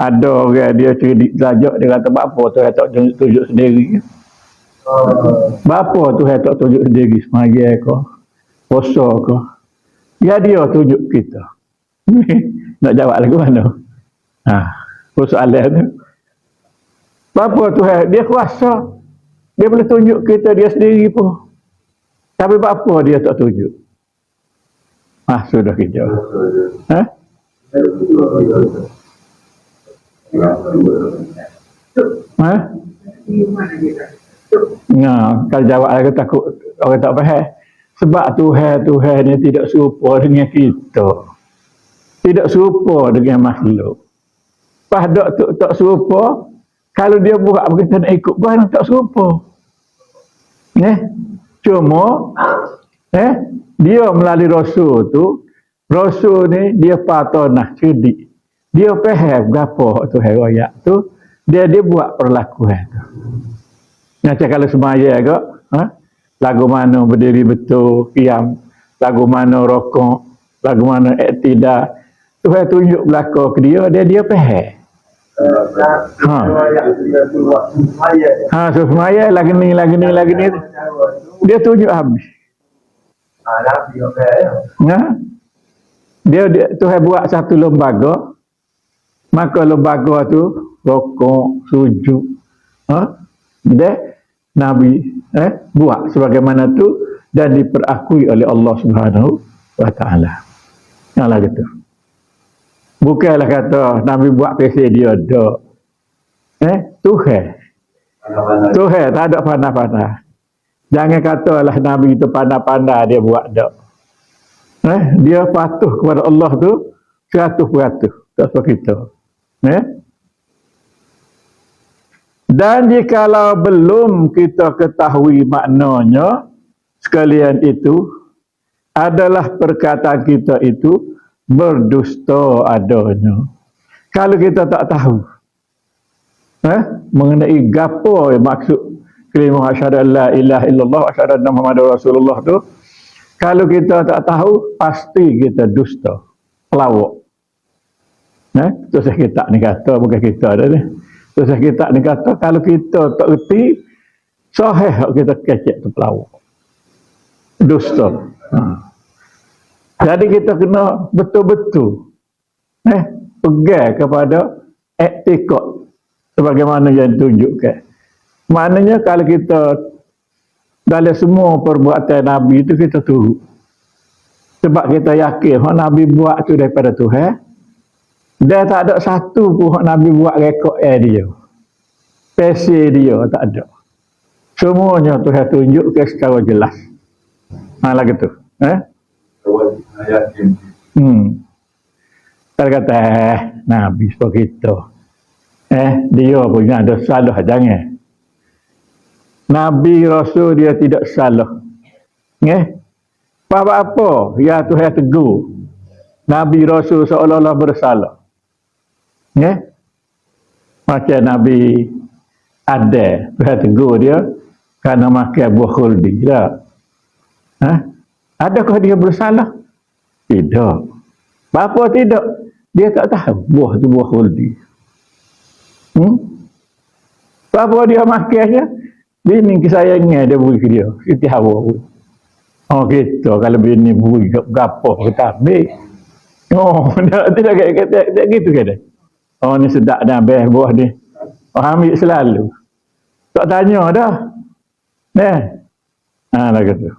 Ada orang dia cerdik belajar, dia kata bapa tu tak tunjuk sendiri. Bapa tu tak tunjuk sendiri semaya ke, puasa ke. Ya dia tunjuk kita. Nak jawab lagu mana? Persoalan tu. Bapa tu dia kuasa. Dia boleh tunjuk kita dia sendiri pun. Tapi bapa dia tak tunjuk. Sudah kita. Kalau jawab aku takut orang tak faham. Sebab Tuhan ni tidak serupa dengan kita. Tidak serupa dengan makhluk. Pada tak serupa, kalau dia buat kita nak ikut buat tak serupa. Cuma dia melalui Rasul tu, Rasul ni dia patonah cerdik. Dia faham berapa Tuhan royak tu, dia buat perlakuan tu. Macam kalau semaya ke, lagu mana berdiri betul, qiyam, lagu mana rokok, lagu mana iktidal, Tuhan tunjuk belakang ke dia faham. Semaya lagi ni. Dia tunjuk habis. Dia Tuhan buat satu lembaga, maka lembaga tu rokok, sujud. Dia Nabi buat sebagaimana tu dan diperakui oleh Allah Subhanahu wa taala. Yang lah gitu. Bukanlah kata Nabi buat PC dia dak. Tuhan tak ada pandai-pandai. Jangan katalah Nabi itu pandai-pandai dia buat dak. Dia patuh kepada Allah tu 100%. Tak seperti kita. Dan jikalau belum kita ketahui maknanya, sekalian itu adalah perkataan kita itu berdusta adanya. Kalau kita tak tahu mengenai gapo maksud kalimah asyhadu an la ilaha illallah wa asyhadu anna muhammadar rasulullah tu, kalau kita tak tahu pasti kita dusta, pelawak. Terus kita ni kata, bukan kita dah ni. Terus kita ni kata kalau kita tak erti sahih kita kecek tu pelawak. Dusta. Jadi kita kena betul-betul pegang kepada etikot sebagaimana yang ditunjukkan. Maknanya kalau kita dalam semua perbuatan Nabi itu kita turut. Sebab kita yakin Nabi buat tu daripada Tuhan. Dia tak ada satu pun Nabi buat rekod dia. Pesi dia tak ada. Semuanya Tuhan tunjukkan secara jelas. Lagi tu. Kalau kata Nabi seperti itu. Dia punya ada salah, jangan. Nabi Rasul dia tidak salah. Apa-apa ya Tuhan tegur. Nabi Rasul seolah-olah bersalah. Macam Nabi ada Tuhan tegur dia kerana makan buah khuldi. Adakah dia bersalah? Tidak. Apa tidak? Dia tak tahu buah tu buah khuldi. Apa dia makannya? Bini kesayangan dia beri ke dia. Siti Hawa. Gitu. Kalau bini beri gapo kita ambil. Tidak kayak gitu kan? Ni sedap dah habis buah ni. Ambil selalu. Tak tanya dah. Lah gitu.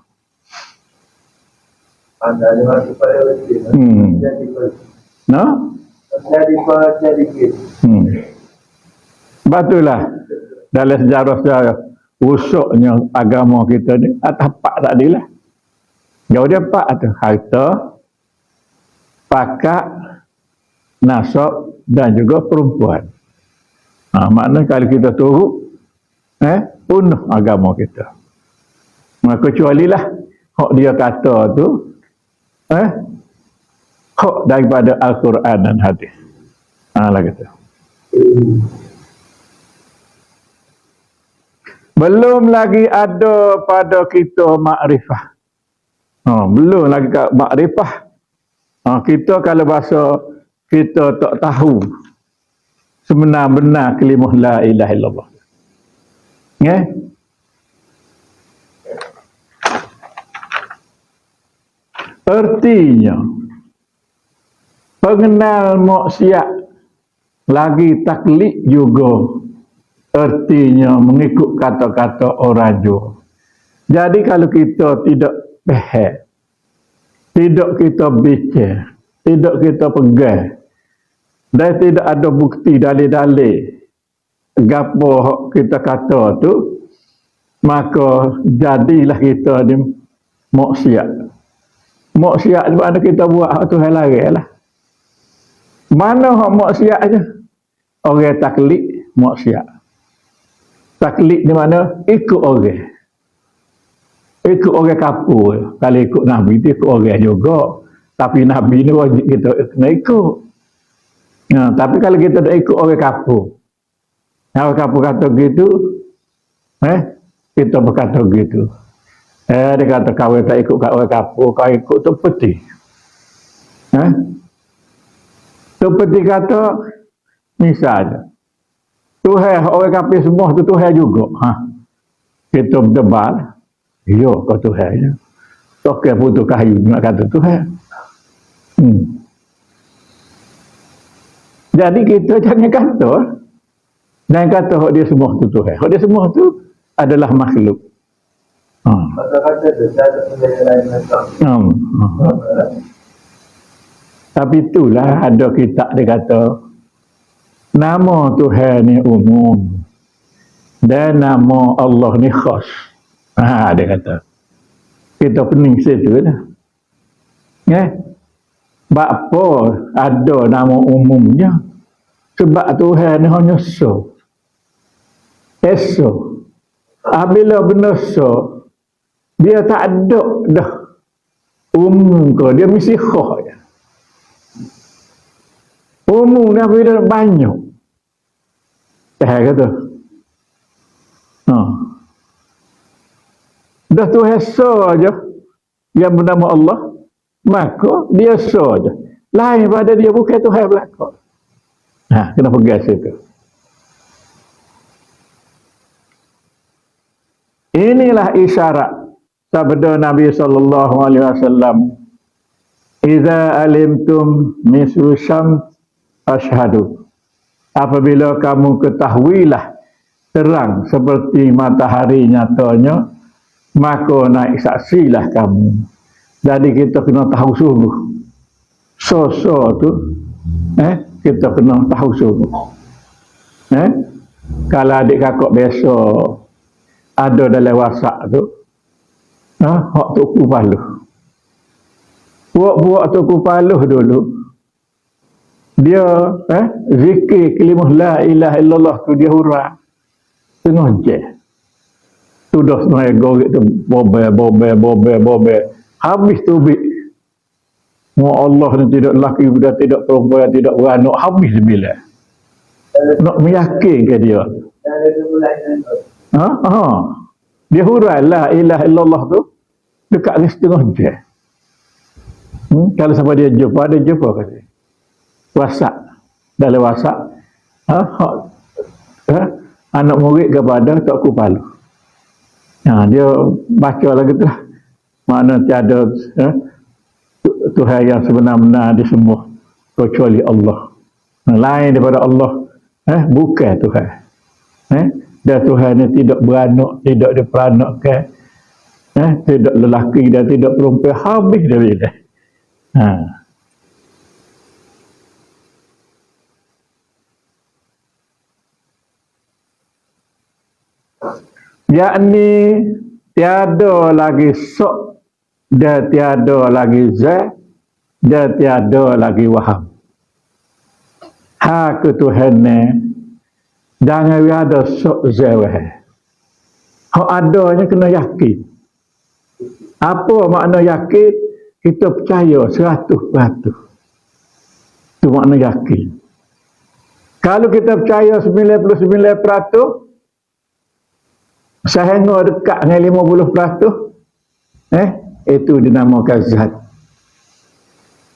Batulah dalam sejarah rusuknya agama kita ni atas pak tadi lah. Jauh dia pak tu harta, pakat, nasab dan juga perempuan. Maknanya kalau kita turut penuh agama kita. Maka kecualilah hak dia kata tu hak daripada Al-Quran dan hadis. Lah gitu. Belum lagi ada pada kita makrifah. Belum lagi makrifah. Kita kalau bahasa kita tak tahu sebenar-benar kalimah la ilaha illallah. Ya. Artinya pengenal maksiat lagi taklid juga, artinya mengikut kata-kata orang Jawa. Jadi kalau kita tidak faham, tidak kita baca, tidak kita pegang, dan tidak ada bukti dalil-dalil gapo kita kata tu, maka jadilah kita ni maksiat. Maksiat mana kita buat tu hal lain lah. Mana hak maksiat aja? Orang taklid maksiat. Taklid di mana? Ikut orang. Ikut orang kapur. Kalau ikut Nabi dia ikut orang juga. Tapi Nabi ni wajib kita kena ikut. Nah, tapi kalau kita tak ikut orang kapur, orang kapur kata gitu, kita berkata gitu. Dia kata kau tak ikut kat orang kapur, kau ikut tu peti. Tu peti kata, misalnya, Tuhan orang kapur semua tu Tuhan juga. Kita berdebat, ya kau Tuhan. Tokai putus kayu nak kata Tuhan. Jadi kita jangan kata hak dia semua tu Tuhan. Hak dia semua tu adalah makhluk. Kata-kata tu ada penjelasan lain. Tapi itulah ada kitab dia kata nama Tuhan ni umum dan nama Allah ni khas. Dia kata kita pening situ dah. Sebab apa ada nama umumnya? Sebab Tuhan ni hanya so. Eso. Bila benar so, dia tak ada dah umum ke, dia mesti khas je. Umum ni apabila banyak. Kata. Dah Tuhan so je yang bernama Allah, maka dia so je. Lain pada dia bukan Tuhan belaka. Kena pegang situ. Inilah isyarat sabda Nabi sallallahu alaihi wasallam, "Idza alimtum mislu syams ashhadu." Apabila kamu ketahuilah terang seperti matahari nyatanya, maka naik saksilah kamu. Jadi kita kena tahu sungguh. So tu kita kena tahu sungguh. Kalau adik kakak biasa ada dalam WhatsApp tu, hak Tuku Paluh. Buat Tuku Paluh dulu. Dia zikir kalimah la ilaha illallah tu dia hurah tengah je. Sudah setengah gorek tu bobe. Habis tu Allah ni tidak lelaki, sudah tidak perempuan, tidak beranak, habis bila. Nak meyakinkan dia. Dia hurah la ilaha illallah tu dekat dengan setengah je. Kalau sampai dia jumpa kata. WhatsApp. Dalam WhatsApp. Anak murid kepada Tok Kupalu. Dia baca lagi tu. Mana tiada Tuhan yang sebenar-benar disembah kecuali Allah. Lain daripada Allah. Bukan Tuhan. Dan Tuhan ni tidak beranak, tidak diperanakkan. Tidak lelaki dan tidak perempuan, habis dari dia. Yakni tiada lagi sok dan tiada lagi zat dan tiada lagi waham. Hak Tuhan ni jangan ada sok zat waham. Hak adanya kena yakin. Apa makna yakin? Kita percaya 100%. Itu makna yakin. Kalau kita percaya 99%, sehingga dekat dengan 50%, itu dinamakan zat.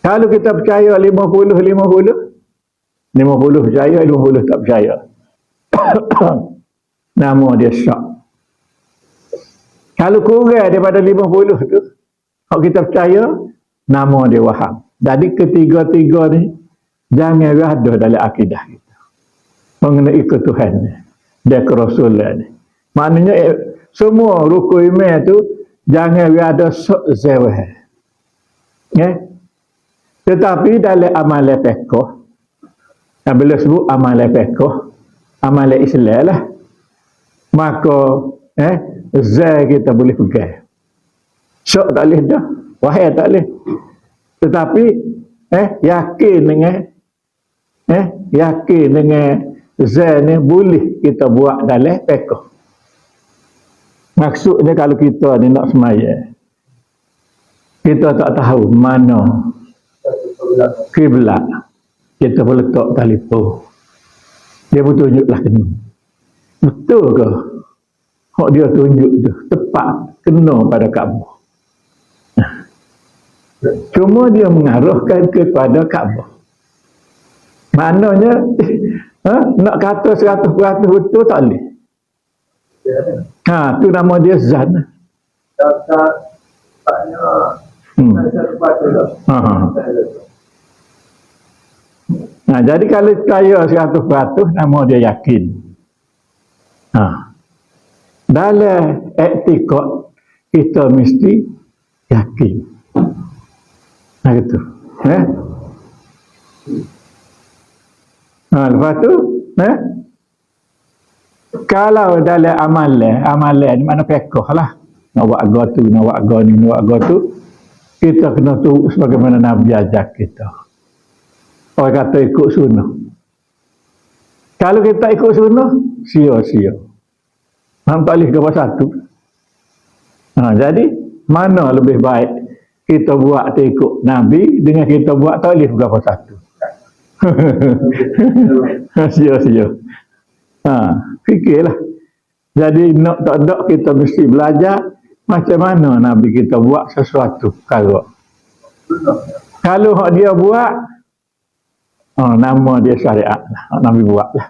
Kalau kita percaya 50-50, 50 percaya, 50 tak percaya. Nama dia syak. Kalau kurang daripada 50 tu, kalau kita percaya, nama dia waham. Jadi ketiga-tiga ni, jangan ada dalam akidah kita. Mengenai ketuhan ni. Dia kerasulan ni. Maknanya, semua rukun iman tu, jangan ada sok zewah. Tetapi dalam amalan fiqh, bila sebut amalan fiqh, amalan Islam lah, maka zai kita boleh pegang. Sok tak boleh dah, wahai tak boleh. Tetapi yakin dengan zai ni boleh kita buat dalam fiqh. Maksudnya kalau kita ni nak semaya, kita tak tahu mana kiblat, kita boleh letak telefon. Dia pun tunjuklah kena. Betul ke? Hak dia tunjuk tu tepat kena pada Kaabah. Cuma dia mengarahkan kepada Kaabah. Maknanya nak kata 100% betul tak boleh. Tu nama dia zan. Jadi kalau percaya 100% nama dia yakin. Dalam etikot kita mesti yakin. Gitu. Lepas tu, kalau dalam amalan mana fiqh lah. Nak buat agak tu, nak buat agak ni, nak buat agak tu. Kita kena tahu sebagaimana Nabi ajar kita. Orang kata ikut sunnah. Kalau kita ikut sunnah, sia-sia. Nampak lih gambar satu. Jadi, mana lebih baik kita buat ikut Nabi dengan kita buat talif gambar satu? Sia-sia. Fikirlah. Jadi, nak tak ada kita mesti belajar macam mana Nabi kita buat sesuatu perkara. Kalau hak dia buat, nama dia syariat lah. Nabi buat lah.